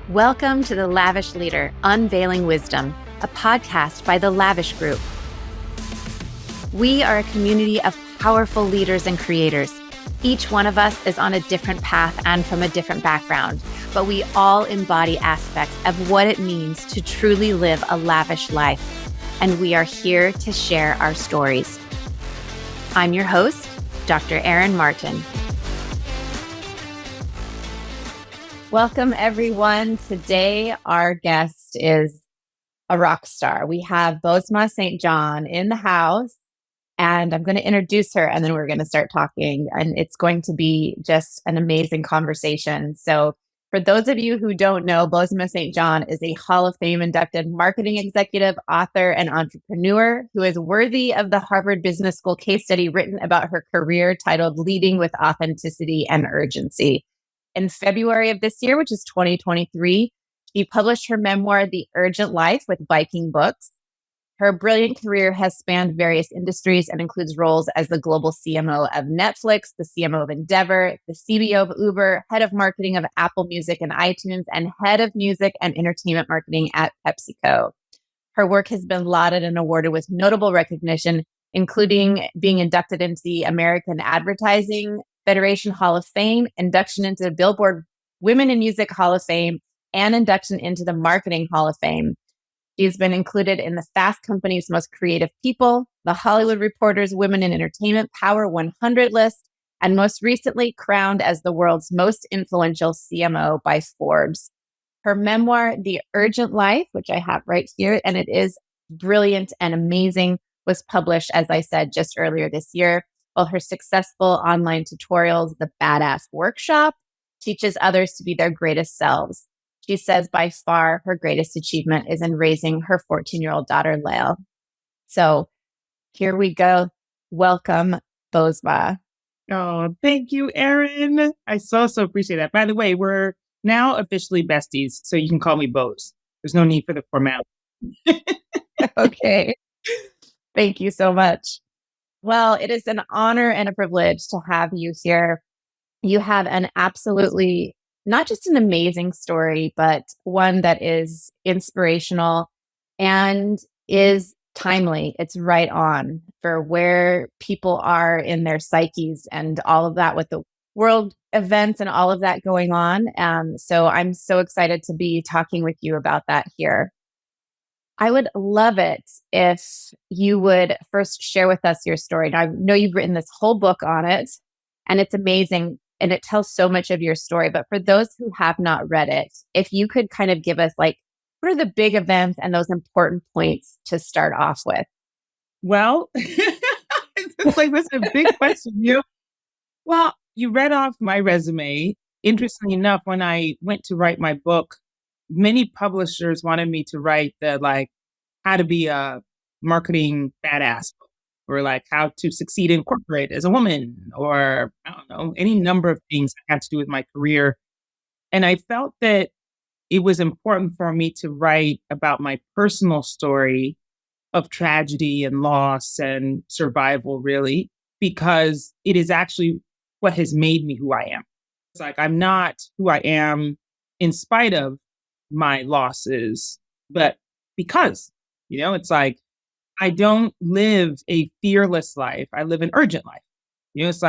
Welcome to the Lavish Leader, Unveiling Wisdom, a podcast by the Lavish Group. We are a community of powerful leaders and creators. Each one of us is on a different path and from a different background, but we all embody aspects of what it means to truly live a lavish life. And we are here to share our stories. I'm your host, Dr. Erin Martin. Welcome, everyone. Today, our guest is a rock star. We have Bozoma Saint John in the house, and I'm going to introduce her, and then we're going to start talking, and it's going to be just an amazing conversation. So for those of you who don't know, Bozoma Saint John is a Hall of Fame inducted marketing executive, author, and entrepreneur who is worthy of the Harvard Business School case study written about her career titled Leading with Authenticity and Urgency. In February of this year, which is 2023, she published her memoir, The Urgent Life, with Viking Books. Her brilliant career has spanned various industries and includes roles as the global CMO of Netflix, the CMO of Endeavor, the CBO of Uber, head of marketing of Apple Music and iTunes, and head of music and entertainment marketing at PepsiCo. Her work has been lauded and awarded with notable recognition, including being inducted into the American Advertising Federation Hall of Fame, induction into the Billboard Women in Music Hall of Fame, and induction into the Marketing Hall of Fame. She's been included in the Fast Company's Most Creative People, the Hollywood Reporter's Women in Entertainment Power 100 list, and most recently crowned as the world's most influential CMO by Forbes. Her memoir, The Urgent Life, which I have right here, and it is brilliant and amazing, was published, as I said, just earlier this year. While her successful online tutorials, The Badass Workshop, teaches others to be their greatest selves. She says by far her greatest achievement is in raising her 14-year-old daughter, Lael. So here we go. Welcome, Bozoma. Oh, thank you, Erin. I so appreciate that. By the way, we're now officially besties, so you can call me Boz. There's no need for the formality. Okay. Thank you so much. Well, it is an honor and a privilege to have you here. You have an absolutely, not just an amazing story, but one that is inspirational and is timely. It's right on for where people are in their psyches and all of that with the world events and all of that going on. So I'm so excited to be talking with you about that here. I would love it if you would first share with us your story. Now, I know you've written this whole book on it, and it's amazing, and it tells so much of your story. But for those who have not read it, if you could kind of give us what are the big events and those important points to start off with? Well, it's like that's a big question. Well, you read off my resume. Interestingly enough, when I went to write my book, many publishers wanted me to write the how to be a marketing badass book, or how to succeed in corporate as a woman, or I don't know, any number of things that had to do with my career. And I felt that it was important for me to write about my personal story of tragedy and loss and survival, really, because it is actually what has made me who I am. It's I'm not who I am in spite of my losses, but because, it's I don't live a fearless life. I live an urgent life. It's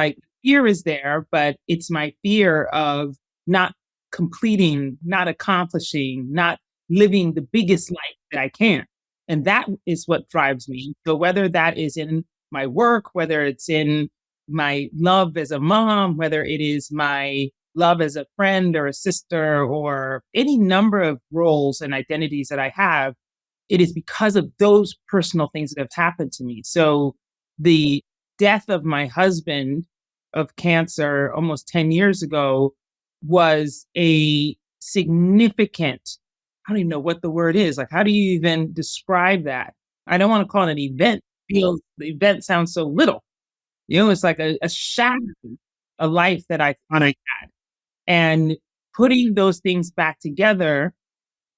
fear is there, but it's my fear of not completing, not accomplishing, not living the biggest life that I can. And that is what drives me. So whether that is in my work, whether it's in my love as a mom, whether it is my love as a friend or a sister, or any number of roles and identities that I have, it is because of those personal things that have happened to me. So the death of my husband of cancer almost 10 years ago was a significant, I don't even know what the word is. How do you even describe that? I don't want to call it an event. The event sounds so little. It's like a shattering a life that I thought I had. And putting those things back together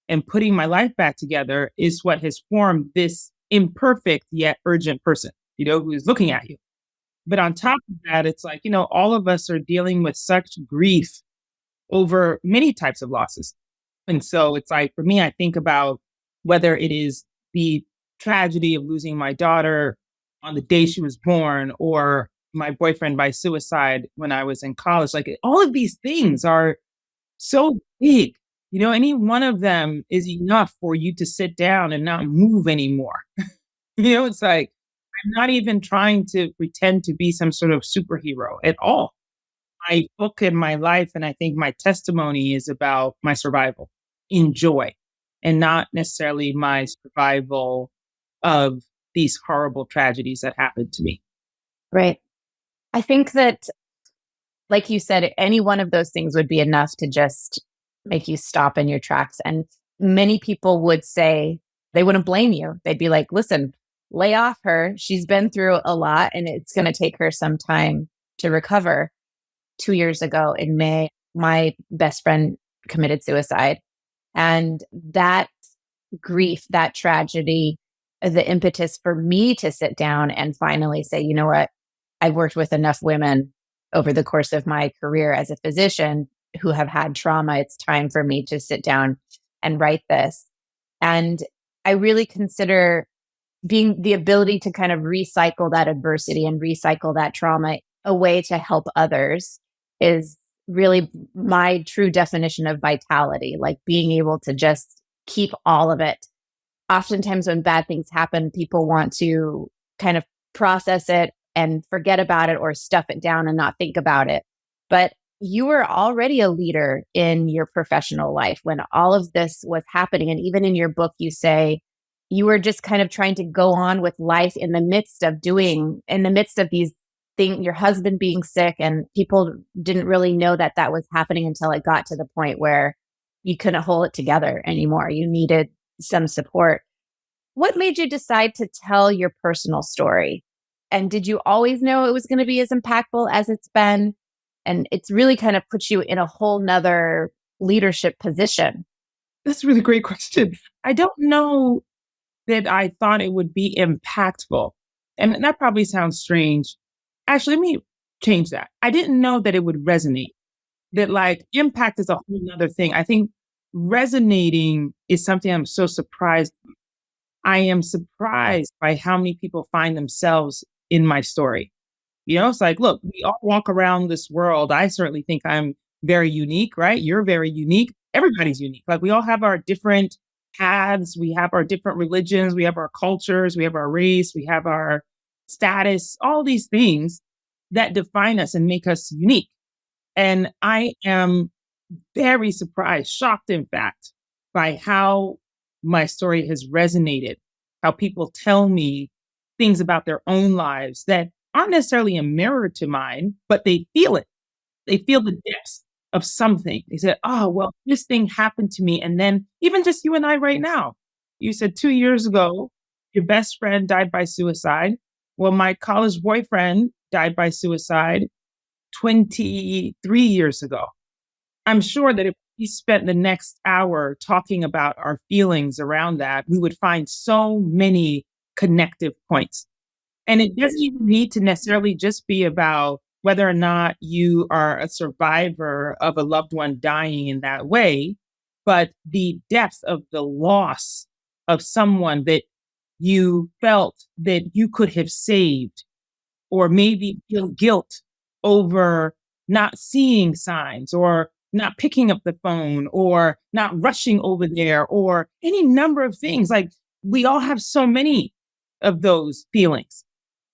and putting my life back together is what has formed this imperfect yet urgent person, who is looking at you. But on top of that, it's all of us are dealing with such grief over many types of losses. And so it's like, for me, I think about whether it is the tragedy of losing my daughter on the day she was born or my boyfriend by suicide when I was in college. Like all of these things are so big. Any one of them is enough for you to sit down and not move anymore. It's like, I'm not even trying to pretend to be some sort of superhero at all. My book and my life, and I think my testimony is about my survival in joy and not necessarily my survival of these horrible tragedies that happened to me. Right. I think that, like you said, any one of those things would be enough to just make you stop in your tracks. And many people would say they wouldn't blame you. They'd be like, listen, lay off her. She's been through a lot and it's going to take her some time to recover. 2 years ago in May, my best friend committed suicide. And that grief, that tragedy, the impetus for me to sit down and finally say, you know what? I worked with enough women over the course of my career as a physician who have had trauma. It's time for me to sit down and write this. And I really consider being the ability to kind of recycle that adversity and recycle that trauma a way to help others is really my true definition of vitality, like being able to just keep all of it. Oftentimes when bad things happen, people want to kind of process it and forget about it or stuff it down and not think about it. But you were already a leader in your professional life when all of this was happening. And even in your book, you say you were just kind of trying to go on with life in the midst of these things, your husband being sick, and people didn't really know that that was happening until it got to the point where you couldn't hold it together anymore. You needed some support. What made you decide to tell your personal story? And did you always know it was going to be as impactful as it's been? And it's really kind of put you in a whole nother leadership position. That's a really great question. I don't know that I thought it would be impactful. And that probably sounds strange. Actually, let me change that. I didn't know that it would resonate, that like impact is a whole nother thing. I think resonating is something I'm so surprised. I am surprised by how many people find themselves in my story. It's like, look, we all walk around this world. I certainly think I'm very unique, right? You're very unique. Everybody's unique. Like we all have our different paths. We have our different religions. We have our cultures. We have our race. We have our status, all these things that define us and make us unique. And I am very surprised, shocked, in fact, by how my story has resonated, how people tell me things about their own lives that aren't necessarily a mirror to mine, but they feel it. They feel the depths of something. They said, oh, well, this thing happened to me. And then even just you and I right now, you said 2 years ago, your best friend died by suicide. Well, my college boyfriend died by suicide 23 years ago. I'm sure that if we spent the next hour talking about our feelings around that, we would find so many connective points. And it doesn't even need to necessarily just be about whether or not you are a survivor of a loved one dying in that way, but the depth of the loss of someone that you felt that you could have saved, or maybe feel guilt over not seeing signs or not picking up the phone or not rushing over there or any number of things. Like we all have so many of those feelings.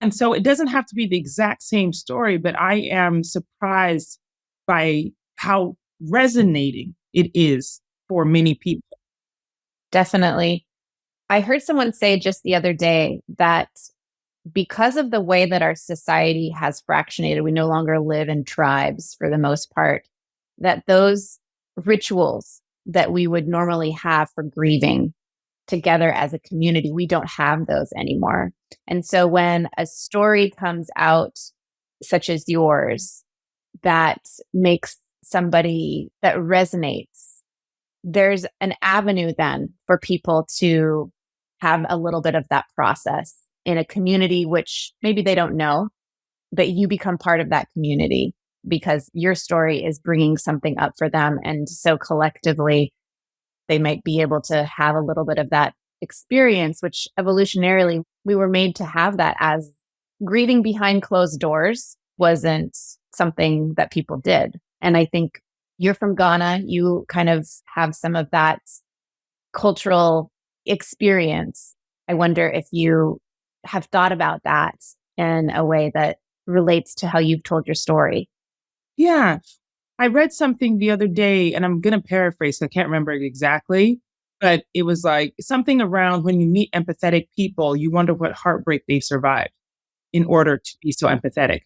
And so it doesn't have to be the exact same story, but I am surprised by how resonating it is for many people. Definitely. I heard someone say just the other day that because of the way that our society has fractionated, we no longer live in tribes for the most part, that those rituals that we would normally have for grieving together as a community, we don't have those anymore. And so when a story comes out, such as yours, that makes somebody that resonates, there's an avenue then for people to have a little bit of that process in a community, which maybe they don't know, but you become part of that community because your story is bringing something up for them. And so collectively, they might be able to have a little bit of that experience, which evolutionarily we were made to have that, as grieving behind closed doors wasn't something that people did. And I think you're from Ghana, you kind of have some of that cultural experience. I wonder if you have thought about that in a way that relates to how you've told your story. Yeah. I read something the other day, and I'm going to paraphrase, so I can't remember it exactly, but it was like something around when you meet empathetic people, you wonder what heartbreak they survived in order to be so empathetic.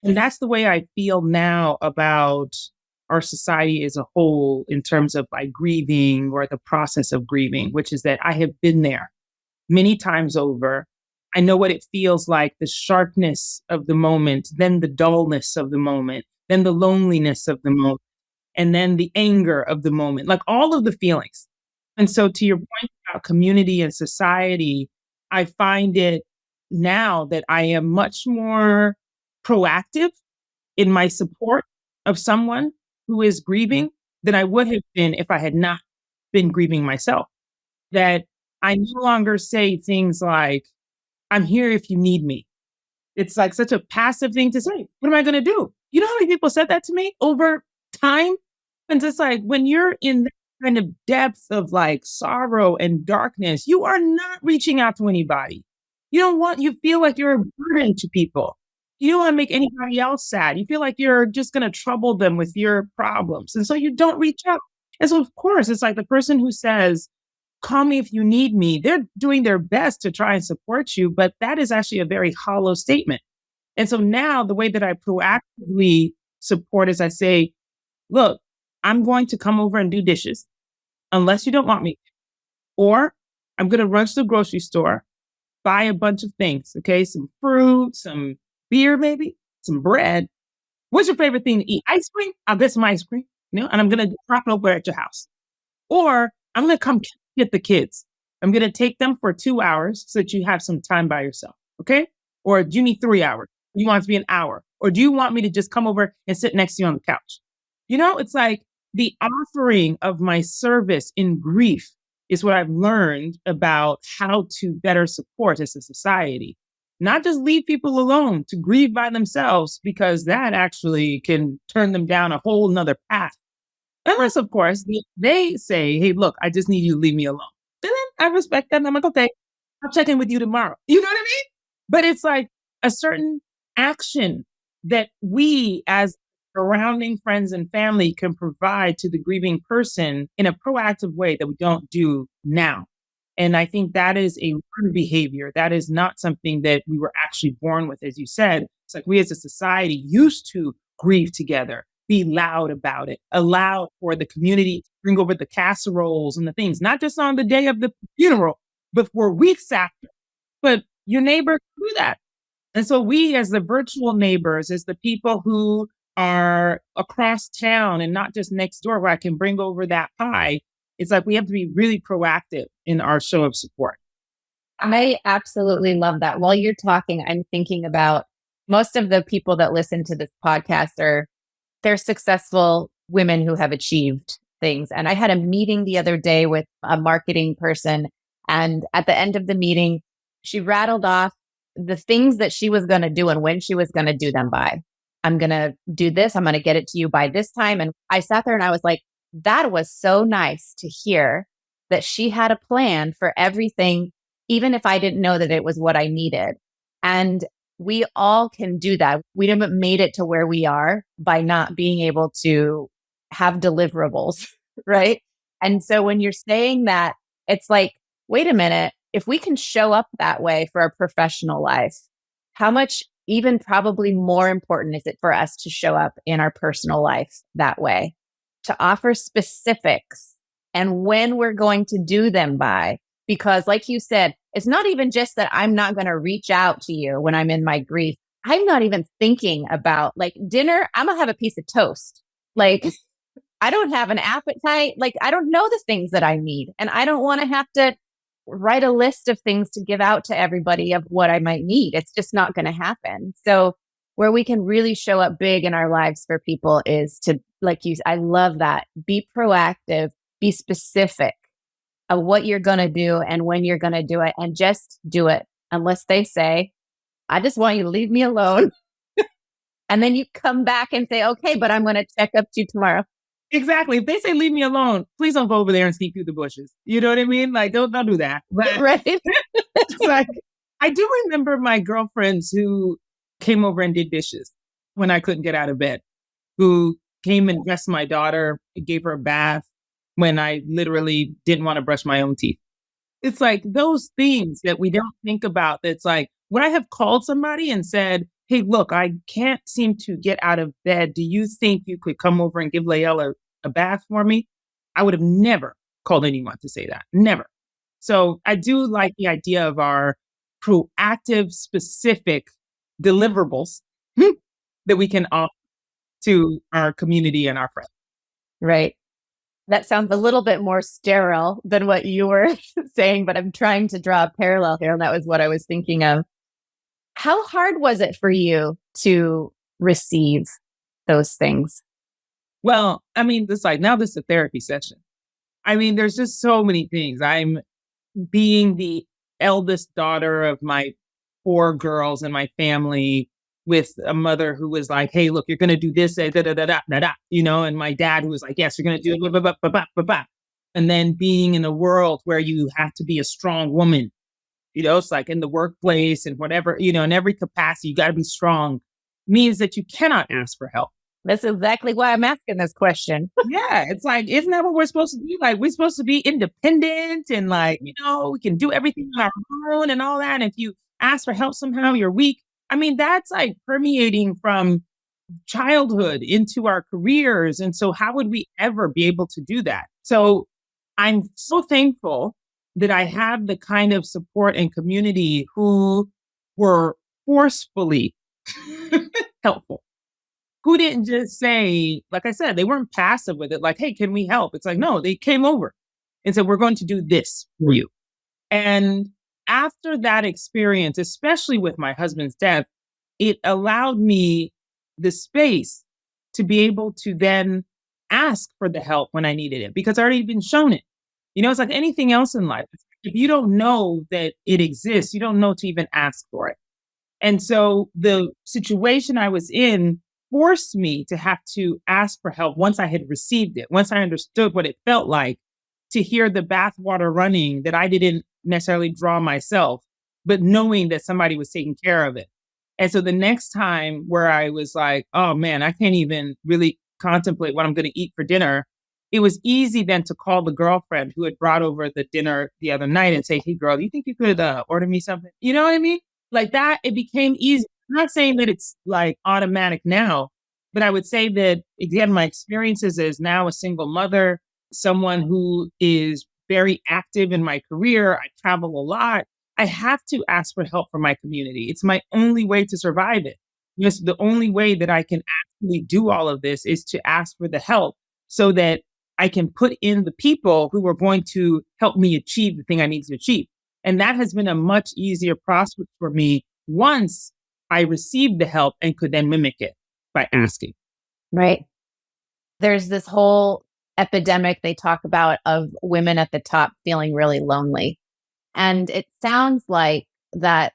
And that's the way I feel now about our society as a whole in terms of like grieving or the process of grieving, which is that I have been there many times over. I know what it feels like, the sharpness of the moment, then the dullness of the moment, then the loneliness of the moment, and then the anger of the moment, like all of the feelings. And so, to your point about community and society, I find it now that I am much more proactive in my support of someone who is grieving than I would have been if I had not been grieving myself. That I no longer say things like, I'm here if you need me. It's like such a passive thing to say. What am I going to do? You know how many people said that to me over time? And just like when you're in that kind of depth of like sorrow and darkness, you are not reaching out to anybody. You feel like you're a burden to people. You don't want to make anybody else sad. You feel like you're just going to trouble them with your problems. And so you don't reach out. And so, of course, it's like the person who says, call me if you need me. They're doing their best to try and support you, but that is actually a very hollow statement. And so now the way that I proactively support is I say, look, I'm going to come over and do dishes unless you don't want me. Or I'm going to rush to the grocery store, buy a bunch of things, okay? Some fruit, some beer, maybe, some bread. What's your favorite thing to eat? Ice cream? I'll get some ice cream, and I'm going to drop it over at your house. Or I'm going to come get the kids. I'm going to take them for 2 hours so that you have some time by yourself. Okay. Or do you need 3 hours? You want it to be an hour? Or do you want me to just come over and sit next to you on the couch? It's like the offering of my service in grief is what I've learned about how to better support as a society. Not just leave people alone to grieve by themselves, because that actually can turn them down a whole nother path. Unless, of course, they say, hey, look, I just need you to leave me alone. And then I respect that. And I'm like, okay, I'll check in with you tomorrow. You know what I mean? But it's like a certain action that we as surrounding friends and family can provide to the grieving person in a proactive way that we don't do now. And I think that is a learned behavior. That is not something that we were actually born with, as you said. It's like we as a society used to grieve together, be loud about it, allow for the community to bring over the casseroles and the things, not just on the day of the funeral, but for weeks after. But your neighbor can do that. And so we, as the virtual neighbors, as the people who are across town and not just next door where I can bring over that pie, it's like we have to be really proactive in our show of support. I absolutely love that. While you're talking, I'm thinking about most of the people that listen to this podcast they're successful women who have achieved things. And I had a meeting the other day with a marketing person. And at the end of the meeting, she rattled off the things that she was going to do and when she was going to do them by. I'm going to do this. I'm going to get it to you by this time. And I sat there and I was like, that was so nice to hear that she had a plan for everything, even if I didn't know that it was what I needed. And we all can do that. We haven't made it to where we are by not being able to have deliverables, right? And so when you're saying that, it's like, wait a minute, if we can show up that way for our professional life, how much even probably more important is it for us to show up in our personal life that way, to offer specifics and when we're going to do them by? Because like you said, it's not even just that I'm not going to reach out to you when I'm in my grief. I'm not even thinking about like dinner. I'm going to have a piece of toast. Like I don't have an appetite. Like I don't know the things that I need. And I don't want to have to write a list of things to give out to everybody of what I might need. It's just not going to happen. So where we can really show up big in our lives for people is to, like you, I love that. Be proactive. be specific of what you're going to do and when you're going to do it, and just do it unless they say, I just want you to leave me alone. And then you come back and say, okay, but I'm going to check up to you tomorrow. Exactly. If they say leave me alone, please don't go over there and sneak through the bushes. You know what I mean? Like, don't do that. But Right. it's like, I do remember my girlfriends who came over and did dishes when I couldn't get out of bed, who came and dressed my daughter, gave her a bath when I literally didn't want to brush my own teeth. It's like those things that we don't think about. That's like, would I have called somebody and said, hey, look, I can't seem to get out of bed. Do you think you could come over and give Layla a bath for me? I would have never called anyone to say that. Never. So I do like the idea of our proactive, specific deliverables that we can offer to our community and our friends. Right. That sounds a little bit more sterile than what you were saying, but I'm trying to draw a parallel here. And that was what I was thinking of. How hard was it for you to receive those things? Well, I mean, it's like now this is a therapy session. I mean, there's just so many things. I'm being the eldest daughter of my 4 girls in my family with a mother who was like, hey, look, you're going to do this, da, da, da, da, da, da, you know, and my dad who was like, yes, you're going to do it, blah, blah, blah, blah, blah, blah. And then being in a world where you have to be a strong woman, you know, it's like in the workplace and whatever, you know, in every capacity, you got to be strong, means that you cannot ask for help. That's exactly why I'm asking this question. Yeah, it's like, isn't that what we're supposed to be? Like, we're supposed to be independent and like, you know, we can do everything on our own and all that. And if you ask for help somehow, you're weak. I mean, that's like permeating from childhood into our careers. And so how would we ever be able to do that? So I'm so thankful that I have the kind of support and community who were forcefully helpful, who didn't just say, like I said, they weren't passive with it, like, hey, can we help? It's like, no, they came over and said, we're going to do this for you. And after that experience, especially with my husband's death, it allowed me the space to be able to then ask for the help when I needed it because I already been shown it. You know, it's like anything else in life. If you don't know that it exists, you don't know to even ask for it. And so the situation I was in forced me to have to ask for help once I had received it, once I understood what it felt like to hear the bathwater running that I didn't necessarily draw myself, but knowing that somebody was taking care of it. And so the next time where I was like, oh man, I can't even really contemplate what I'm going to eat for dinner, it was easy then to call the girlfriend who had brought over the dinner the other night and say, hey girl, do you think you could order me something? You know what I mean? Like that, it became easy. I'm not saying that it's like automatic now, but I would say that, again, my experiences as now a single mother, someone who is very active in my career, I travel a lot. I have to ask for help from my community. It's my only way to survive it. Yes, the only way that I can actually do all of this is to ask for the help so that I can put in the people who are going to help me achieve the thing I need to achieve. And that has been a much easier process for me once I received the help and could then mimic it by asking. Right. There's this whole epidemic they talk about of women at the top feeling really lonely. And it sounds like that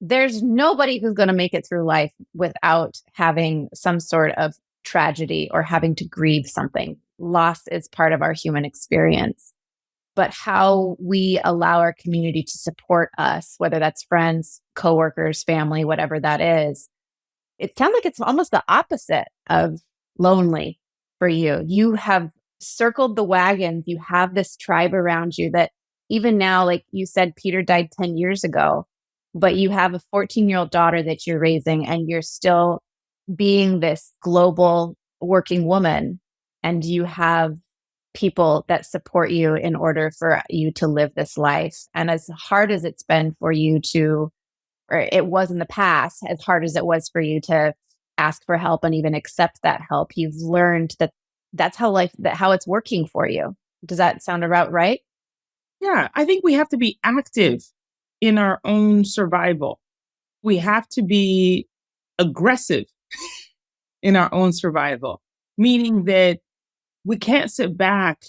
there's nobody who's going to make it through life without having some sort of tragedy or having to grieve something. Loss is part of our human experience. But how we allow our community to support us, whether that's friends, coworkers, family, whatever that is, it sounds like it's almost the opposite of lonely for you. You have circled the wagons. You have this tribe around you that even now, like you said, Peter died 10 years ago, but you have a 14-year-old daughter that you're raising and you're still being this global working woman. And you have people that support you in order for you to live this life. And as hard as it's been for you to, or it was in the past, as hard as it was for you to ask for help and even accept that help, you've learned that that's how life, that how it's working for you. Does that sound about right? Yeah, I think we have to be active in our own survival. We have to be aggressive in our own survival, meaning that we can't sit back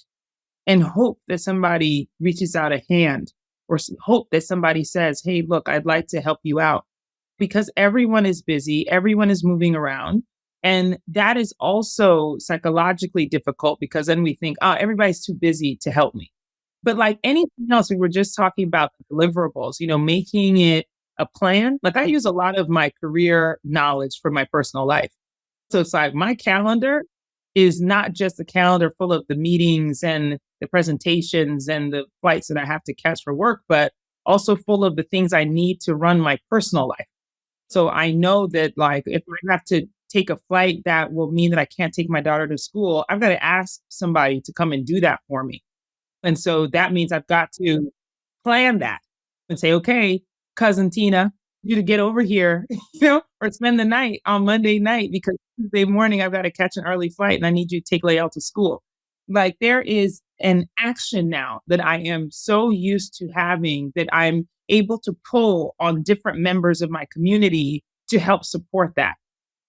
and hope that somebody reaches out a hand or hope that somebody says, hey, look, I'd like to help you out because everyone is busy, everyone is moving around. And that is also psychologically difficult because then we think, oh, everybody's too busy to help me. But like anything else, we were just talking about the deliverables, making it a plan. Like I use a lot of my career knowledge for my personal life. So it's like my calendar is not just a calendar full of the meetings and the presentations and the flights that I have to catch for work, but also full of the things I need to run my personal life. So I know that like if I have to take a flight that will mean that I can't take my daughter to school, I've got to ask somebody to come and do that for me. And so that means I've got to plan that and say, okay, cousin Tina, you to get over here, or spend the night on Monday night because Tuesday morning I've got to catch an early flight and I need you to take Lael to school. Like there is an action now that I am so used to having that I'm able to pull on different members of my community to help support that.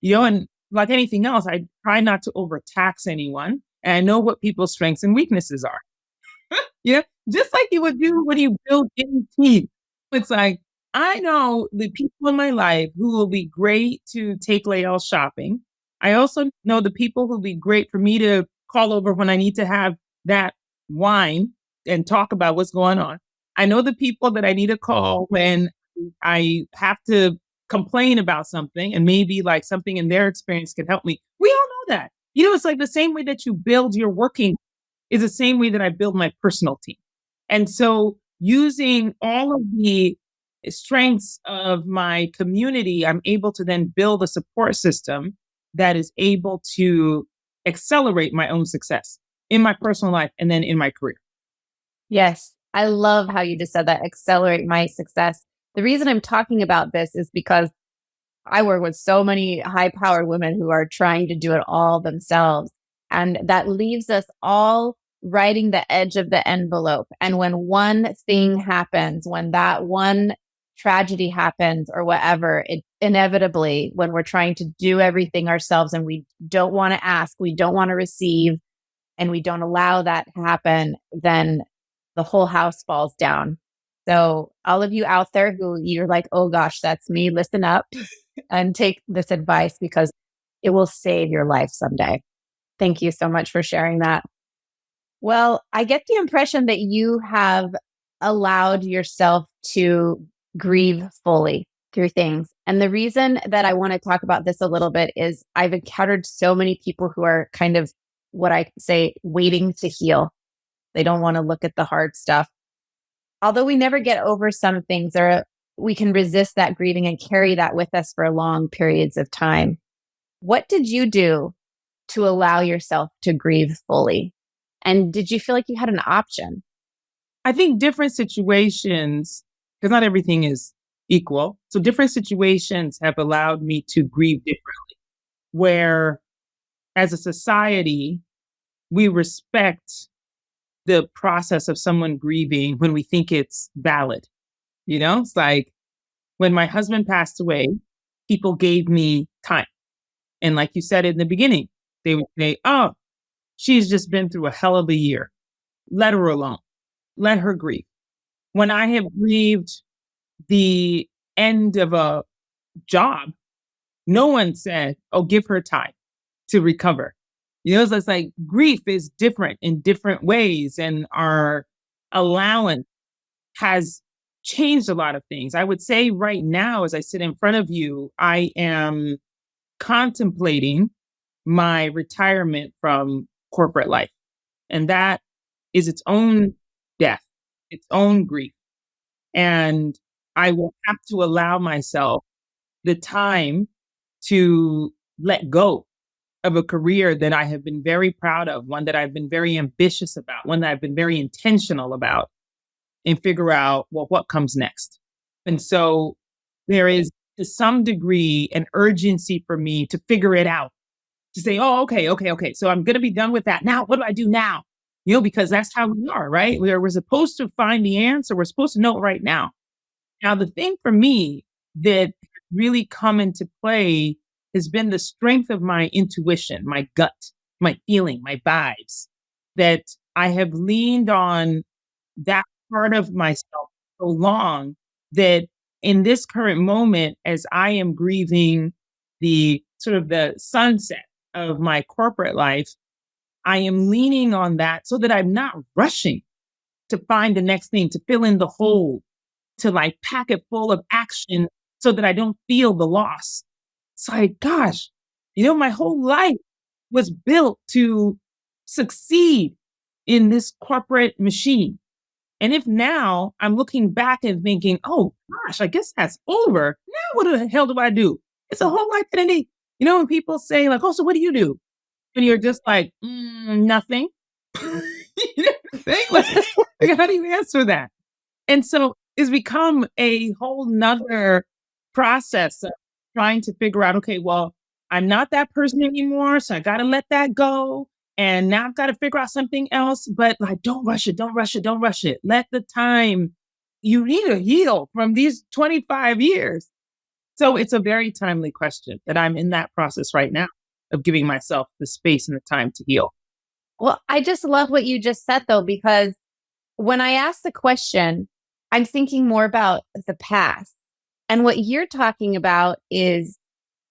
And like anything else, I try not to overtax anyone. And I know what people's strengths and weaknesses are. Just like you would do when you build any team. It's like, I know the people in my life who will be great to take Lael shopping. I also know the people who will be great for me to call over when I need to have that wine and talk about what's going on. I know the people that I need to call when I have to complain about something and maybe like something in their experience can help me. We all know that. It's like the same way that you build your working is the same way that I build my personal team. And so using all of the strengths of my community, I'm able to then build a support system that is able to accelerate my own success in my personal life and then in my career. Yes. I love how you just said that, accelerate my success. The reason I'm talking about this is because I work with so many high powered women who are trying to do it all themselves. And that leaves us all writing the edge of the envelope. And when one thing happens, when that one tragedy happens or whatever, it inevitably, when we're trying to do everything ourselves and we don't want to ask, we don't want to receive, and we don't allow that to happen, then the whole house falls down. So all of you out there who you're like, oh gosh, that's me, listen up and take this advice because it will save your life someday. Thank you so much for sharing that. Well, I get the impression that you have allowed yourself to grieve fully through things. And the reason that I want to talk about this a little bit is I've encountered so many people who are kind of what I say, waiting to heal. They don't want to look at the hard stuff. Although we never get over some things, we can resist that grieving and carry that with us for long periods of time. What did you do to allow yourself to grieve fully? And did you feel like you had an option? I think different situations, because not everything is equal. So different situations have allowed me to grieve differently, where as a society, we respect the process of someone grieving when we think it's valid. It's like when my husband passed away, people gave me time. And like you said in the beginning, they would say, oh, she's just been through a hell of a year. Let her alone. Let her grieve. When I have grieved the end of a job, no one said, oh, give her time to recover. So it's like grief is different in different ways, and our allowance has changed a lot of things. I would say right now, as I sit in front of you, I am contemplating my retirement from corporate life. And that is its own death, its own grief. And I will have to allow myself the time to let go of a career that I have been very proud of, one that I've been very ambitious about, one that I've been very intentional about, and figure out, well, what comes next. And so there is, to some degree, an urgency for me to figure it out, to say, oh, okay. So I'm going to be done with that. Now, what do I do now? Because that's how we are, right? We're supposed to find the answer. We're supposed to know it right now. Now, the thing for me that really come into play has been the strength of my intuition, my gut, my feeling, my vibes, that I have leaned on that part of myself so long that in this current moment, as I am grieving the sort of the sunset of my corporate life, I am leaning on that so that I'm not rushing to find the next thing, to fill in the hole, to like pack it full of action so that I don't feel the loss. It's like, gosh, my whole life was built to succeed in this corporate machine. And if now I'm looking back and thinking, oh gosh, I guess that's over. Now what the hell do I do? It's a whole identity. When people say like, oh, so what do you do? And you're just like, nothing. You know what I'm saying? Like, how do you answer that? And so it's become a whole nother process of trying to figure out, okay, well, I'm not that person anymore. So I got to let that go. And now I've got to figure out something else. But like, don't rush it. Don't rush it. Don't rush it. Let the time, you need to heal from these 25 years. So it's a very timely question that I'm in that process right now of giving myself the space and the time to heal. Well, I just love what you just said, though, because when I ask the question, I'm thinking more about the past. And what you're talking about is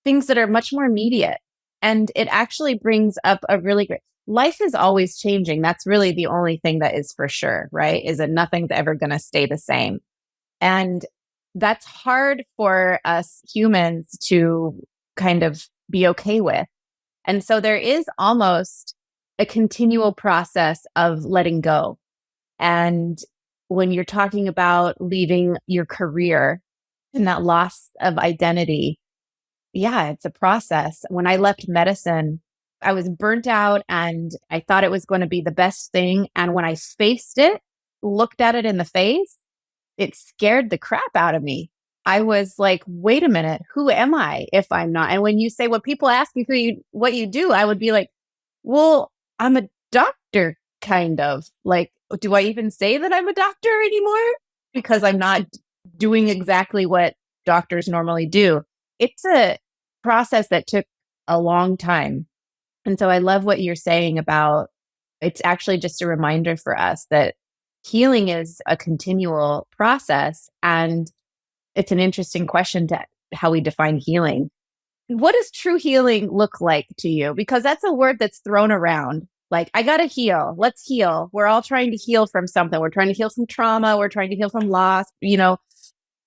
things that are much more immediate. And it actually brings up a really great life is always changing. That's really the only thing that is for sure, right? Is that nothing's ever going to stay the same. And that's hard for us humans to kind of be okay with. And so there is almost a continual process of letting go. And when you're talking about leaving your career and that loss of identity, yeah, it's a process. When I left medicine, I was burnt out and I thought it was going to be the best thing. And when I faced it, looked at it in the face, it scared the crap out of me. I was like, wait a minute, who am I if I'm not? And when you say, when people ask me what you do, I would be like, well, I'm a doctor, kind of. Like, do I even say that I'm a doctor anymore? Because I'm not doing exactly what doctors normally do. It's a process that took a long time. And so I love what you're saying about it's actually just a reminder for us that healing is a continual process. And it's an interesting question to how we define healing. What does true healing look like to you? Because that's a word that's thrown around. Like, I got to heal. Let's heal. We're all trying to heal from something. We're trying to heal from trauma. We're trying to heal from loss.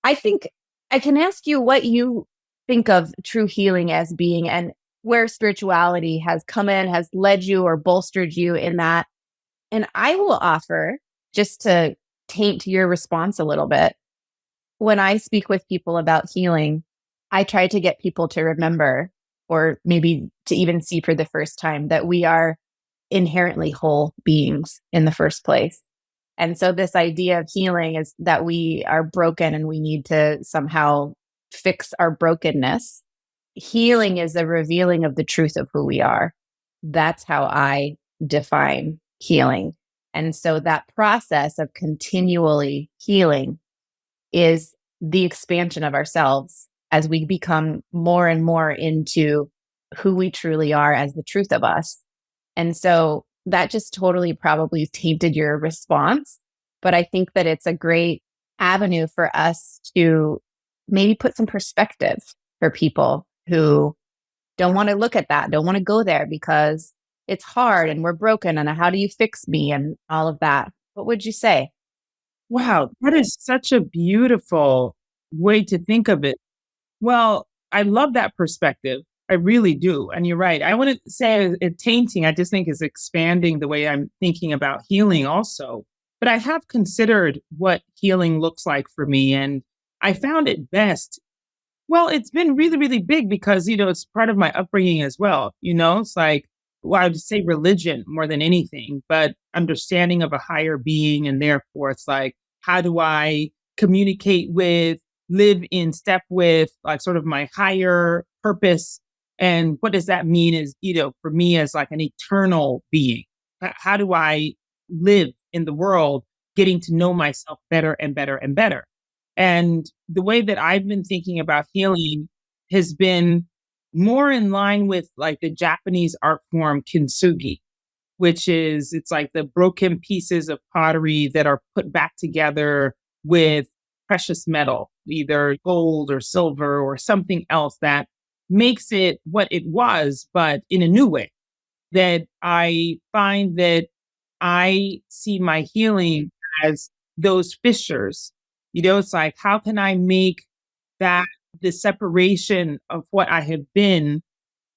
I think I can ask you what you think of true healing as being and where spirituality has come in, has led you or bolstered you in that. And I will offer, just to taint your response a little bit, when I speak with people about healing, I try to get people to remember, or maybe to even see for the first time, that we are inherently whole beings in the first place. And so this idea of healing is that we are broken and we need to somehow fix our brokenness. Healing is a revealing of the truth of who we are. That's how I define healing. And so that process of continually healing is the expansion of ourselves as we become more and more into who we truly are as the truth of us. And so that just totally probably tainted your response. But I think that it's a great avenue for us to maybe put some perspective for people who don't want to look at that, don't want to go there because it's hard and we're broken and how do you fix me and all of that. What would you say? Wow, that is such a beautiful way to think of it. Well, I love that perspective. I really do. And you're right. I wouldn't say it tainting. I just think it's expanding the way I'm thinking about healing also. But I have considered what healing looks like for me. And I found it best. Well, it's been really, really big because, it's part of my upbringing as well. It's like, well, I would say religion more than anything, but understanding of a higher being. And therefore, it's like, how do I communicate with, live in step with, like, sort of my higher purpose? And what does that mean is, for me as like an eternal being? How do I live in the world, getting to know myself better and better and better? And the way that I've been thinking about healing has been more in line with like the Japanese art form kintsugi. which is it's like the broken pieces of pottery that are put back together with precious metal, either gold or silver or something else that makes it what it was, but in a new way. That I find that I see my healing as those fissures. It's like, how can I make that the separation of what I have been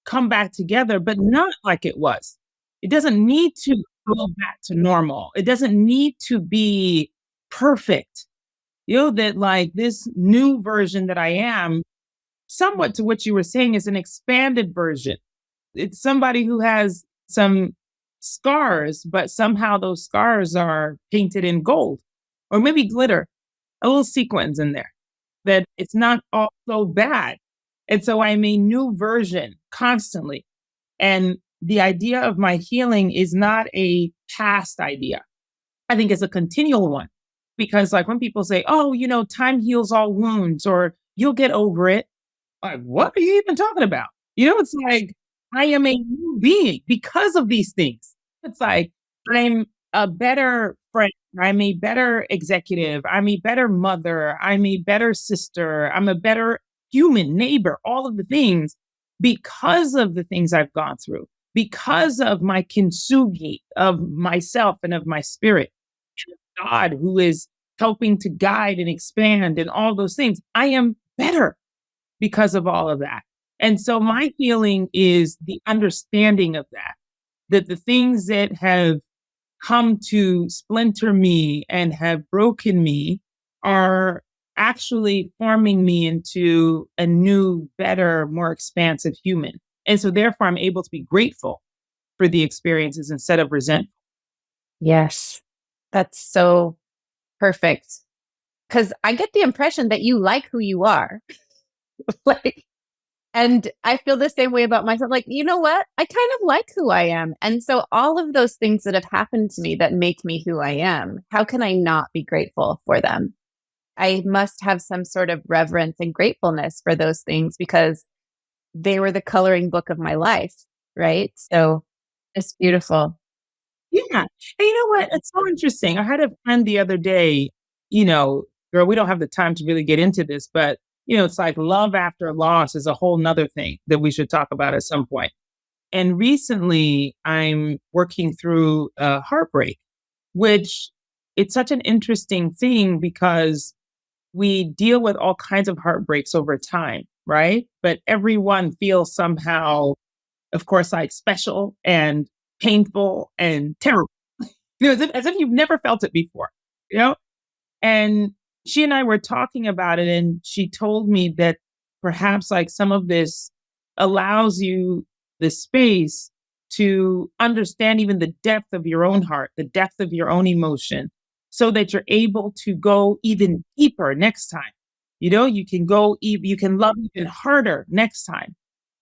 come back together, but not like it was. It doesn't need to go back to normal. It doesn't need to be perfect. That like this new version that I am, somewhat to what you were saying, is an expanded version. It's somebody who has some scars, but somehow those scars are painted in gold or maybe glitter, a little sequins in there, that it's not all so bad. And so I'm a new version constantly. And the idea of my healing is not a past idea. I think it's a continual one. Because like when people say, oh, time heals all wounds or you'll get over it. Like, what are you even talking about? It's like I am a new being because of these things. It's like I'm a better friend. I'm a better executive. I'm a better mother. I'm a better sister. I'm a better human neighbor, all of the things because of the things I've gone through, because of my kintsugi of myself and of my spirit. God who is helping to guide and expand and all those things. I am better because of all of that. And so my healing is the understanding of that the things that have come to splinter me and have broken me are actually forming me into a new, better, more expansive human. And so therefore I'm able to be grateful for the experiences instead of resentful. Yes. That's so perfect. Because I get the impression that you like who you are. Like, and I feel the same way about myself. Like, you know what? I kind of like who I am. And so all of those things that have happened to me that make me who I am, how can I not be grateful for them? I must have some sort of reverence and gratefulness for those things because they were the coloring book of my life. Right. So it's beautiful. Yeah. And you know what? It's so interesting. I had a friend the other day, girl, we don't have the time to really get into this, but it's like love after loss is a whole nother thing that we should talk about at some point. And recently I'm working through heartbreak, which it's such an interesting thing because we deal with all kinds of heartbreaks over time, right? But everyone feels somehow, of course, like special and painful and terrible, as if you've never felt it before, you know? And she and I were talking about it, and she told me that perhaps like some of this allows you the space to understand even the depth of your own heart, the depth of your own emotion, so that you're able to go even deeper next time. You can go, you can love even harder next time.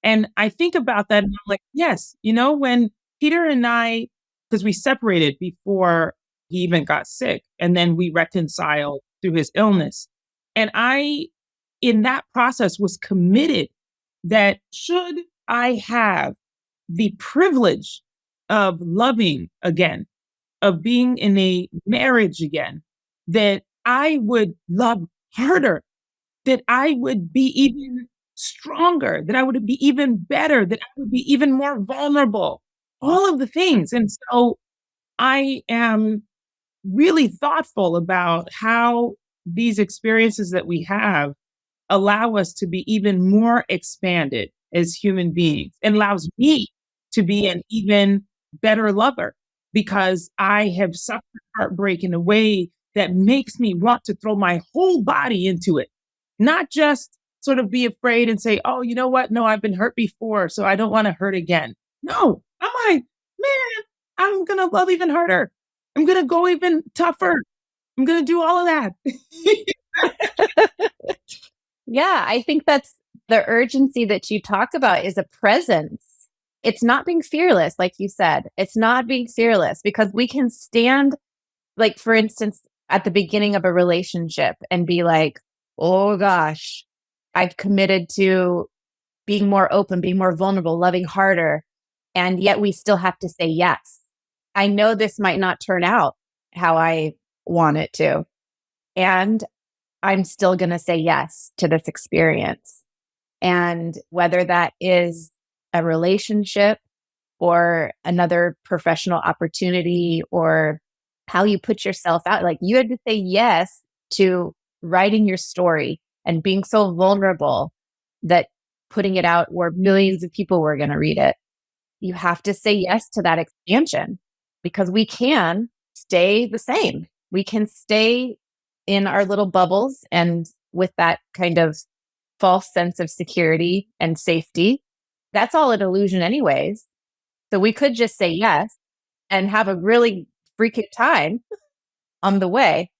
And I think about that and I'm like, yes, when Peter and I, because we separated before he even got sick, and then we reconciled through his illness. And I, in that process, was committed that should I have the privilege of loving again, of being in a marriage again, that I would love harder, that I would be even stronger, that I would be even better, that I would be even more vulnerable, all of the things. And so I am really thoughtful about how these experiences that we have allow us to be even more expanded as human beings and allows me to be an even better lover because I have suffered heartbreak in a way that makes me want to throw my whole body into it, not just sort of be afraid and say, oh, you know what? No, I've been hurt before, so I don't want to hurt again. No, I'm like, man, I'm going to love even harder. I'm going to go even tougher. I'm going to do all of that. Yeah, I think that's the urgency that you talk about is a presence. It's not being fearless, like you said. It's not being fearless because we can stand, like, for instance, at the beginning of a relationship and be like, oh gosh, I've committed to being more open, being more vulnerable, loving harder. And yet we still have to say yes. I know this might not turn out how I want it to. And I'm still going to say yes to this experience. And whether that is a relationship or another professional opportunity or how you put yourself out, like you had to say yes to writing your story and being so vulnerable that putting it out where millions of people were going to read it. You have to say yes to that expansion because we can stay the same. We can stay in our little bubbles and with that kind of false sense of security and safety. That's all an illusion, anyways. So we could just say yes and have a really freaking time on the way.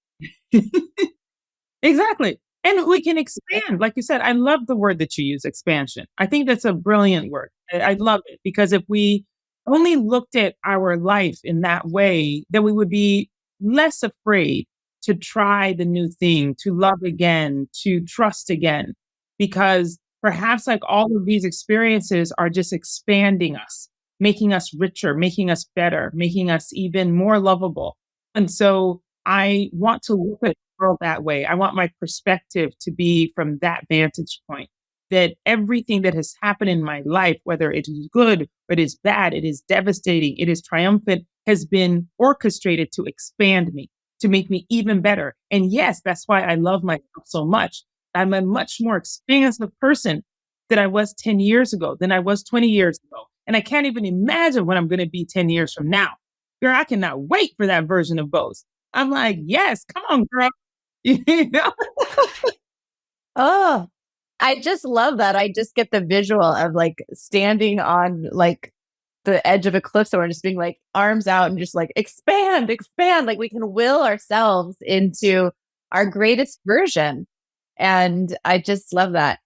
Exactly. And we can expand. Like you said, I love the word that you use, expansion. I think that's a brilliant word. I love it because if we only looked at our life in that way, then we would be less afraid to try the new thing, to love again, to trust again, because perhaps like all of these experiences are just expanding us, making us richer, making us better, making us even more lovable. And so I want to look at the world that way. I want my perspective to be from that vantage point that everything that has happened in my life, whether it is good or it is bad, it is devastating, it is triumphant, has been orchestrated to expand me, to make me even better. And yes, that's why I love myself so much. I'm a much more expansive person than I was 10 years ago, than I was 20 years ago. And I can't even imagine what I'm going to be 10 years from now. Girl, I cannot wait for that version of Bose. I'm like, yes, come on, girl. You know? Oh, I just love that. I just get the visual of like standing on like the edge of a cliff somewhere, just being like arms out and just like expand, expand. Like we can will ourselves into our greatest version. And I just love that.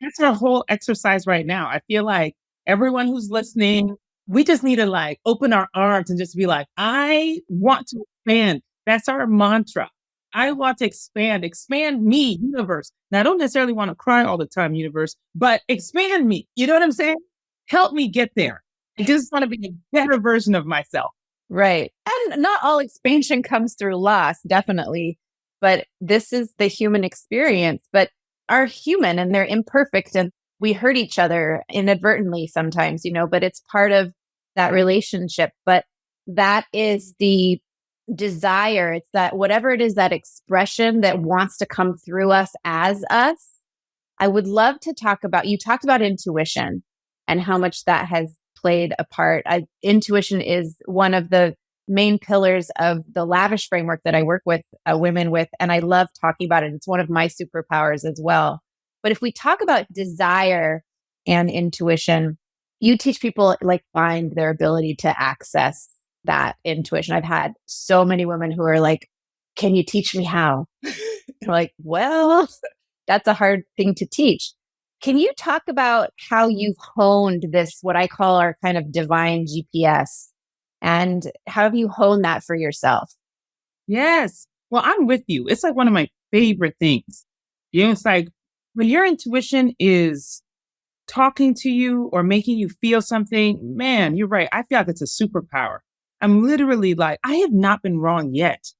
That's our whole exercise right now. I feel like everyone who's listening, we just need to like open our arms and just be like, I want to expand. That's our mantra. I want to expand, expand me, universe. Now, I don't necessarily want to cry all the time, universe, but expand me. You know what I'm saying? Help me get there. I just want to be a better version of myself. Right. And not all expansion comes through loss, definitely. But this is the human experience. But are human and they're imperfect and we hurt each other inadvertently sometimes, but it's part of that relationship. But that is the desire. It's that whatever it is, that expression that wants to come through us as us. I would love to talk about, you talked about intuition and how much that has played a part. Intuition is one of the main pillars of the Lavish framework that I work with women with. And I love talking about it. It's one of my superpowers as well. But if we talk about desire and intuition, you teach people like find their ability to access that intuition. I've had so many women who are like, can you teach me how? I'm like, well, that's a hard thing to teach. Can you talk about how you've honed this, what I call our kind of divine GPS, and how have you honed that for yourself? Yes. Well, I'm with you. It's like one of my favorite things. It's like when your intuition is talking to you or making you feel something, man, you're right. I feel like it's a superpower. I'm literally like, I have not been wrong yet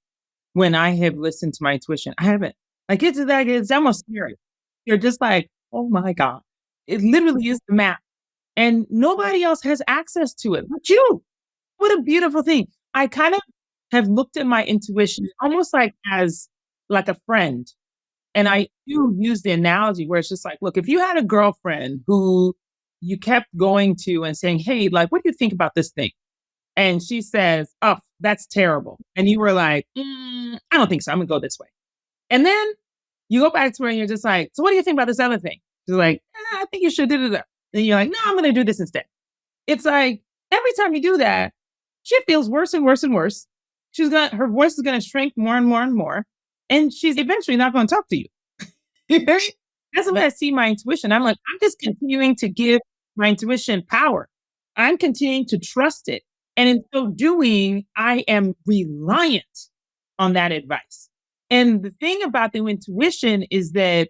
when I have listened to my intuition. I haven't. Like, it's almost scary. You're just like, oh my God. It literally is the map. And nobody else has access to it but you. What a beautiful thing. I kind of have looked at my intuition almost like as like a friend. And I do use the analogy where it's just like, look, if you had a girlfriend who you kept going to and saying, hey, like, what do you think about this thing? And she says, oh, that's terrible. And you were like, I don't think so. I'm going to go this way. And then you go back to her and you're just like, so what do you think about this other thing? She's like, I think you should do that. And you're like, no, I'm going to do this instead. It's like every time you do that, she feels worse and worse and worse. Her voice is going to shrink more and more and more. And she's eventually not going to talk to you. That's the way I see my intuition. I'm like, I'm just continuing to give my intuition power. I'm continuing to trust it. And in so doing, I am reliant on that advice. And the thing about the intuition is that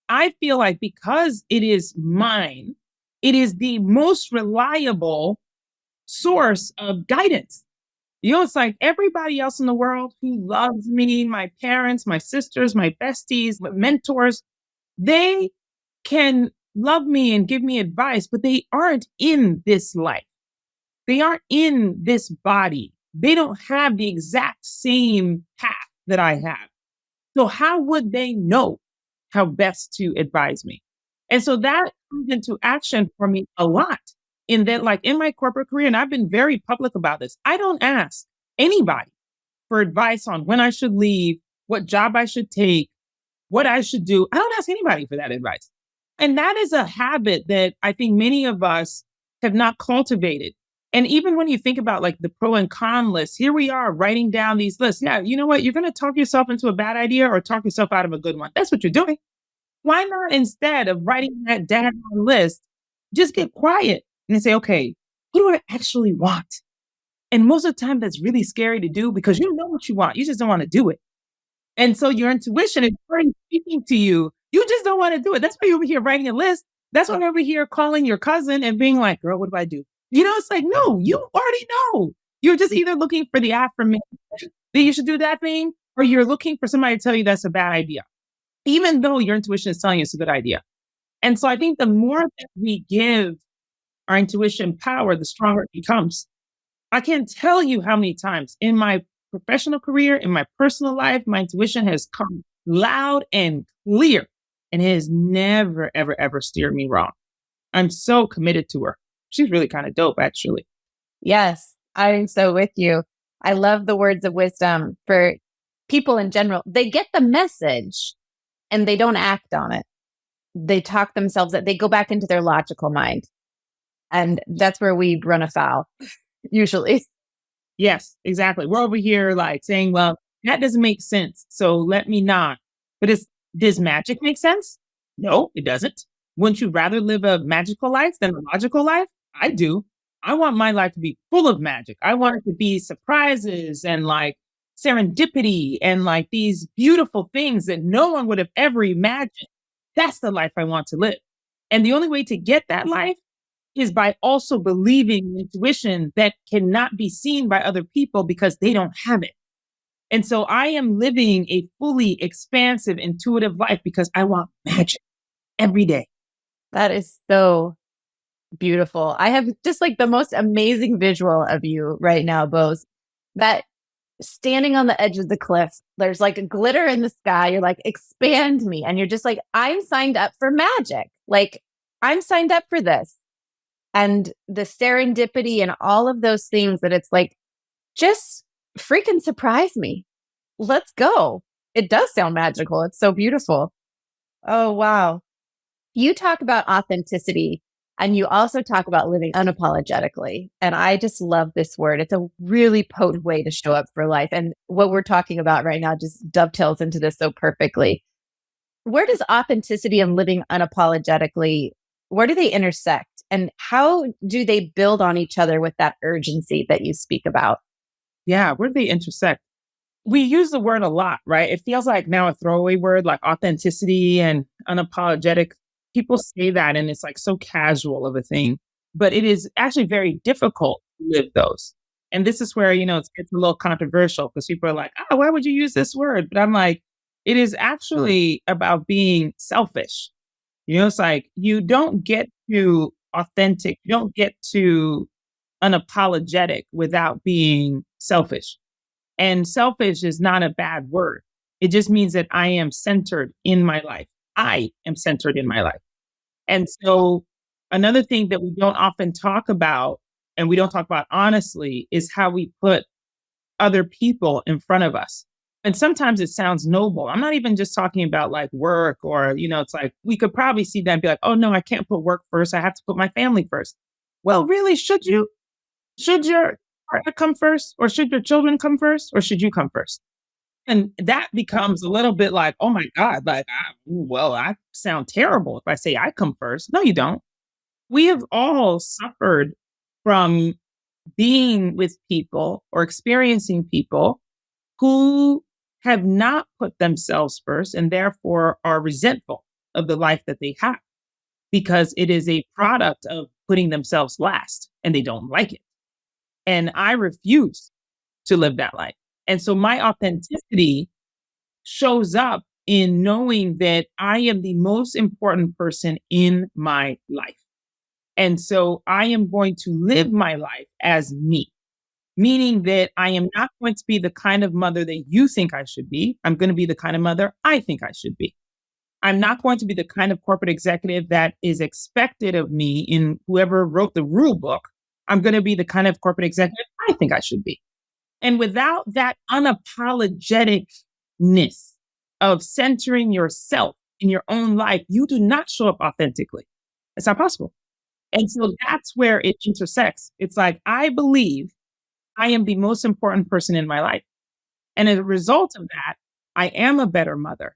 I feel like because it is mine, it is the most reliable source of guidance. It's like everybody else in the world who loves me, my parents, my sisters, my besties, my mentors, they can love me and give me advice, but they aren't in this life. They aren't in this body. They don't have the exact same path that I have. So how would they know how best to advise me? And so that comes into action for me a lot. In that, like in my corporate career, and I've been very public about this, I don't ask anybody for advice on when I should leave, what job I should take, what I should do. I don't ask anybody for that advice. And that is a habit that I think many of us have not cultivated. And even when you think about like the pro and con list, here we are writing down these lists. Yeah, you know what? You're going to talk yourself into a bad idea or talk yourself out of a good one. That's what you're doing. Why not, instead of writing that down on list, just get quiet and say, okay, what do I actually want? And most of the time, that's really scary to do because you know what you want. You just don't want to do it. And so your intuition is already speaking to you. You just don't want to do it. That's why you're over here writing a list. That's why you're over here calling your cousin and being like, girl, what do I do? It's like, no, you already know. You're just either looking for the affirmation that you should do that thing, or you're looking for somebody to tell you that's a bad idea, even though your intuition is telling you it's a good idea. And so I think the more that we give our intuition power, the stronger it becomes. I can't tell you how many times in my professional career, in my personal life, my intuition has come loud and clear, and it has never, ever, ever steered me wrong. I'm so committed to her. She's really kind of dope, actually. Yes, I'm so with you. I love the words of wisdom for people in general. They get the message and they don't act on it. They talk themselves, they go back into their logical mind. And that's where we run afoul, usually. Yes, exactly. We're over here like saying, well, that doesn't make sense. So let me not. But does magic make sense? No, it doesn't. Wouldn't you rather live a magical life than a logical life? I do. I want my life to be full of magic. I want it to be surprises and like serendipity and like these beautiful things that no one would have ever imagined. That's the life I want to live. And the only way to get that life is by also believing in intuition that cannot be seen by other people because they don't have it. And so I am living a fully expansive, intuitive life because I want magic every day. That is so beautiful. I have just like the most amazing visual of you right now, Bose. That standing on the edge of the cliff, there's like a glitter in the sky. You're like, expand me. And you're just like, I'm signed up for magic. Like, I'm signed up for this. And the serendipity and all of those things that it's like, just freaking surprise me. Let's go. It does sound magical. It's so beautiful. Oh, wow. You talk about authenticity and you also talk about living unapologetically. And I just love this word. It's a really potent way to show up for life. And what we're talking about right now just dovetails into this so perfectly. Where does authenticity and living unapologetically, where do they intersect? And how do they build on each other with that urgency that you speak about? Yeah, where do they intersect? We use the word a lot, right? It feels like now a throwaway word like authenticity and unapologetic. People say that and it's like so casual of a thing, but it is actually very difficult to live those. And this is where, it's a little controversial because people are like, oh, why would you use this word? But I'm like, it is actually about being selfish. It's like you don't get to authentic, you don't get to unapologetic without being selfish. And selfish is not a bad word. It just means that I am centered in my life. I am centered in my life. And so another thing that we don't often talk about and we don't talk about honestly is how we put other people in front of us. And sometimes it sounds noble. I'm not even just talking about like work or, it's like we could probably see that and be like, oh no, I can't put work first. I have to put my family first. Well, really, should you? Should your partner come first? Or should your children come first? Or should you come first? And that becomes a little bit like, oh my God, like, I sound terrible if I say I come first. No, you don't. We have all suffered from being with people or experiencing people who have not put themselves first and therefore are resentful of the life that they have because it is a product of putting themselves last and they don't like it. And I refuse to live that life. And so my authenticity shows up in knowing that I am the most important person in my life. And so I am going to live my life as me, meaning that I am not going to be the kind of mother that you think I should be. I'm going to be the kind of mother I think I should be. I'm not going to be the kind of corporate executive that is expected of me in whoever wrote the rule book. I'm going to be the kind of corporate executive I think I should be. And without that unapologeticness of centering yourself in your own life, you do not show up authentically. It's not possible. And so that's where it intersects. It's like, I believe I am the most important person in my life. And as a result of that, I am a better mother.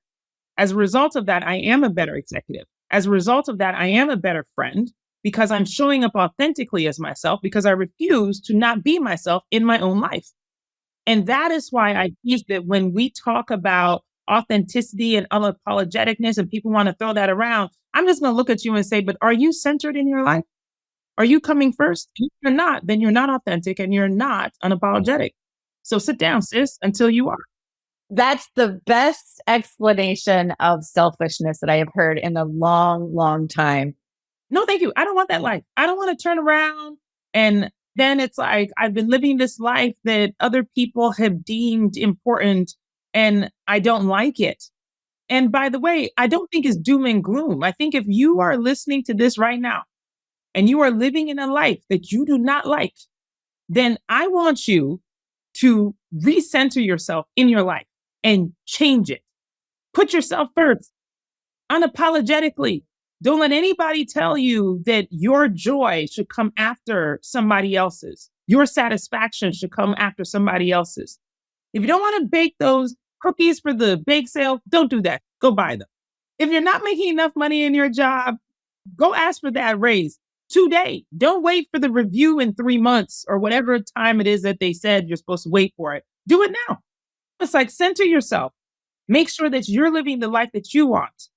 As a result of that, I am a better executive. As a result of that, I am a better friend because I'm showing up authentically as myself because I refuse to not be myself in my own life. And that is why I teach that when we talk about authenticity and unapologeticness and people want to throw that around, I'm just going to look at you and say, but are you centered in your life? Are you coming first? If you're not, then you're not authentic and you're not unapologetic. So sit down, sis, until you are. That's the best explanation of selfishness that I have heard in a long, long time. No, thank you. I don't want that life. I don't want to turn around and then it's like I've been living this life that other people have deemed important and I don't like it. And by the way, I don't think it's doom and gloom. I think if you are listening to this right now and you are living in a life that you do not like, then I want you to recenter yourself in your life and change it. Put yourself first, unapologetically. Don't let anybody tell you that your joy should come after somebody else's. Your satisfaction should come after somebody else's. If you don't want to bake those cookies for the bake sale, don't do that. Go buy them. If you're not making enough money in your job, go ask for that raise today. Don't wait for the review in 3 months or whatever time it is that they said you're supposed to wait for it. Do it now. It's like center yourself. Make sure that you're living the life that you want.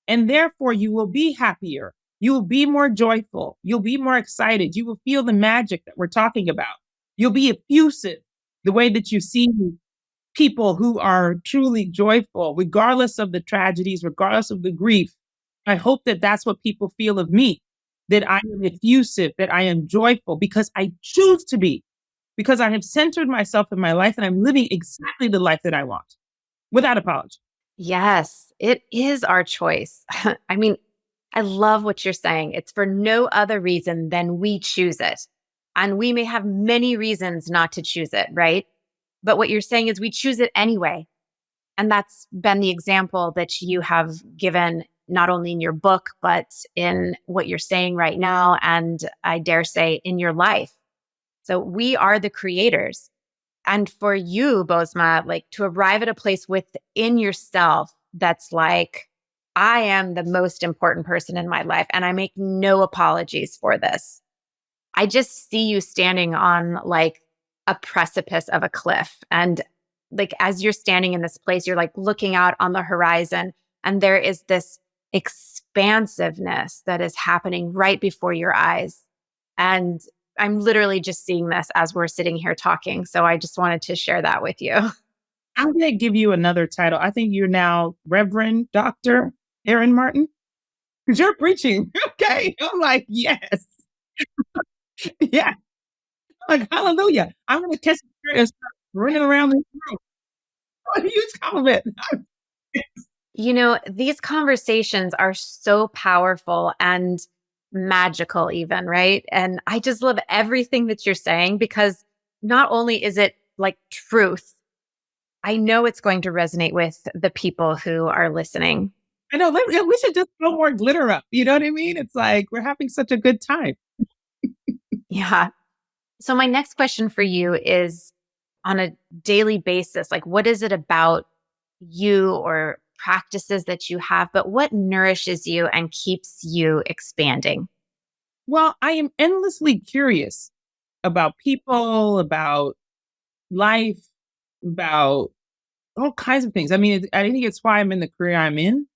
And therefore, you will be happier. You will be more joyful. You'll be more excited. You will feel the magic that we're talking about. You'll be effusive, the way that you see people who are truly joyful, regardless of the tragedies, regardless of the grief. I hope that that's what people feel of me, that I am effusive, that I am joyful because I choose to be, because I have centered myself in my life and I'm living exactly the life that I want without apology. Yes, it is our choice. I mean, I love what you're saying. It's for no other reason than we choose it. And we may have many reasons not to choose it, right? But what you're saying is we choose it anyway. And that's been the example that you have given not only in your book, but in what you're saying right now. And I dare say in your life. So we are the creators. And for you, Bozoma, like to arrive at a place within yourself that's like, I am the most important person in my life, and I make no apologies for this. I just see you standing on like a precipice of a cliff. And like as you're standing in this place, you're like looking out on the horizon, and there is this expansiveness that is happening right before your eyes. And I'm literally just seeing this as we're sitting here talking. So I just wanted to share that with you. I'm going to give you another title. I think you're now Reverend Dr. Erin Martin because you're preaching. Okay. I'm like, yes. Yeah. Like, hallelujah. I'm going to catch the spirit and start running around this room. What a huge compliment. You know, these conversations are so powerful and magical, even, right? And I just love everything that you're saying because not only is it like truth, I know it's going to resonate with the people who are listening. I know. We should just throw more glitter up. You know what I mean? It's like we're having such a good time. Yeah. So, my next question for you is on a daily basis, like, what is it about you or practices that you have, but what nourishes you and keeps you expanding? Well, I am endlessly curious about people, about life, about all kinds of things. I mean, I think it's why I'm in the career I'm in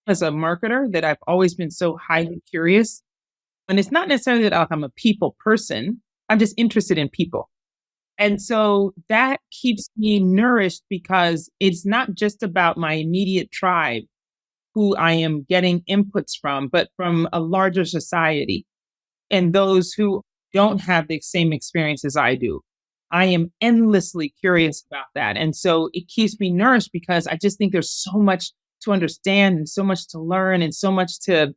as a marketer, that I've always been so highly curious. And it's not necessarily that I'm a people person. I'm just interested in people. And so that keeps me nourished because it's not just about my immediate tribe who I am getting inputs from, but from a larger society and those who don't have the same experience as I do. I am endlessly curious about that. And so it keeps me nourished because I just think there's so much to understand and so much to learn and so much to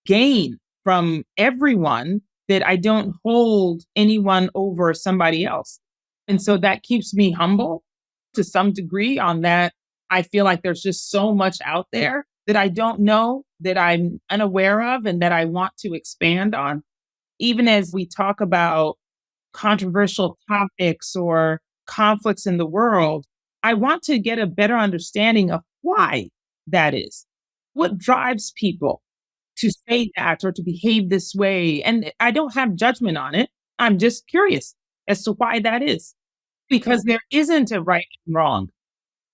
gain from everyone that I don't hold anyone over somebody else. And so that keeps me humble to some degree on that. I feel like there's just so much out there that I don't know, that I'm unaware of, and that I want to expand on. Even as we talk about controversial topics or conflicts in the world, I want to get a better understanding of why that is. What drives people to say that or to behave this way? And I don't have judgment on it. I'm just curious as to why that is. Because there isn't a right and wrong.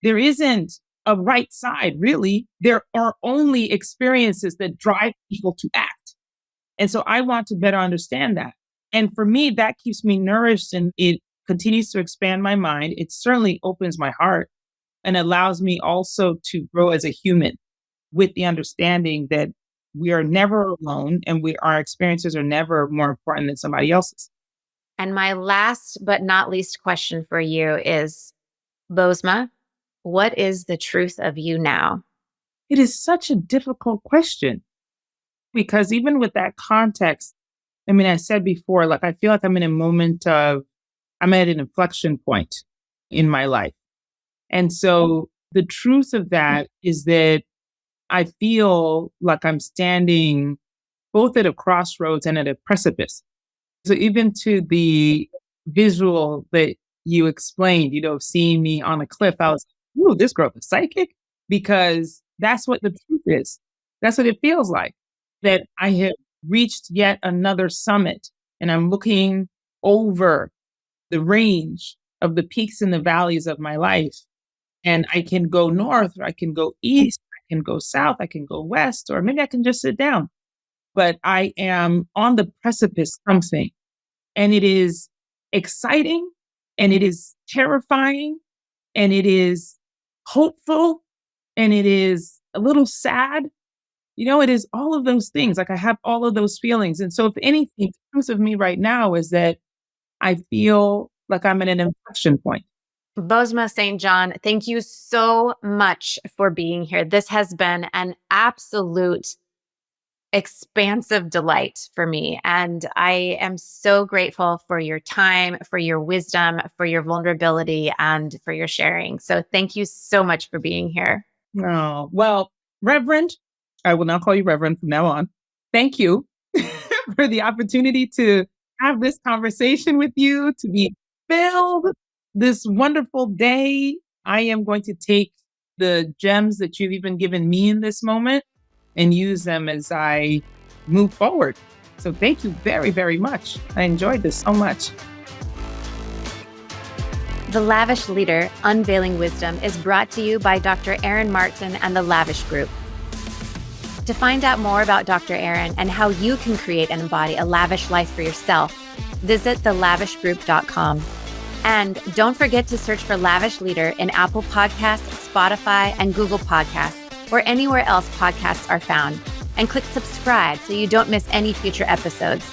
There isn't a right side, really. There are only experiences that drive people to act. And so I want to better understand that. And for me, that keeps me nourished and it continues to expand my mind. It certainly opens my heart and allows me also to grow as a human with the understanding that we are never alone and our experiences are never more important than somebody else's. And my last but not least question for you is, Bozoma, what is the truth of you now? It is such a difficult question because even with that context, I mean, I said before, like, I feel like I'm I'm at an inflection point in my life. And so the truth of that is that I feel like I'm standing both at a crossroads and at a precipice. So even to the visual that you explained, seeing me on a cliff, I was like, ooh, this girl is psychic, because that's what the truth is. That's what it feels like, that I have reached yet another summit and I'm looking over the range of the peaks and the valleys of my life. And I can go north or I can go east, I can go south, I can go west, or maybe I can just sit down. But I am on the precipice of something. And it is exciting and it is terrifying and it is hopeful and it is a little sad. It is all of those things. Like, I have all of those feelings. And so if anything, the truth of me right now is that I feel like I'm at an inflection point. Bozoma Saint John, thank you so much for being here. This has been an absolute expansive delight for me. And I am so grateful for your time, for your wisdom, for your vulnerability, and for your sharing. So thank you so much for being here. Oh, well, Reverend, I will now call you Reverend from now on. Thank you for the opportunity to have this conversation with you, to be filled this wonderful day. I am going to take the gems that you've even given me in this moment and use them as I move forward. So thank you very, very much. I enjoyed this so much. The Lavish Leader, Unveiling Wisdom is brought to you by Dr. Erin Martin and the Lavish Group. To find out more about Dr. Erin and how you can create and embody a lavish life for yourself, visit thelavishgroup.com. And don't forget to search for Lavish Leader in Apple Podcasts, Spotify, and Google Podcasts, or anywhere else podcasts are found. And click subscribe so you don't miss any future episodes.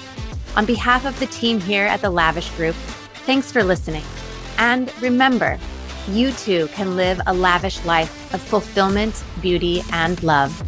On behalf of the team here at the Lavish Group, thanks for listening. And remember, you too can live a lavish life of fulfillment, beauty, and love.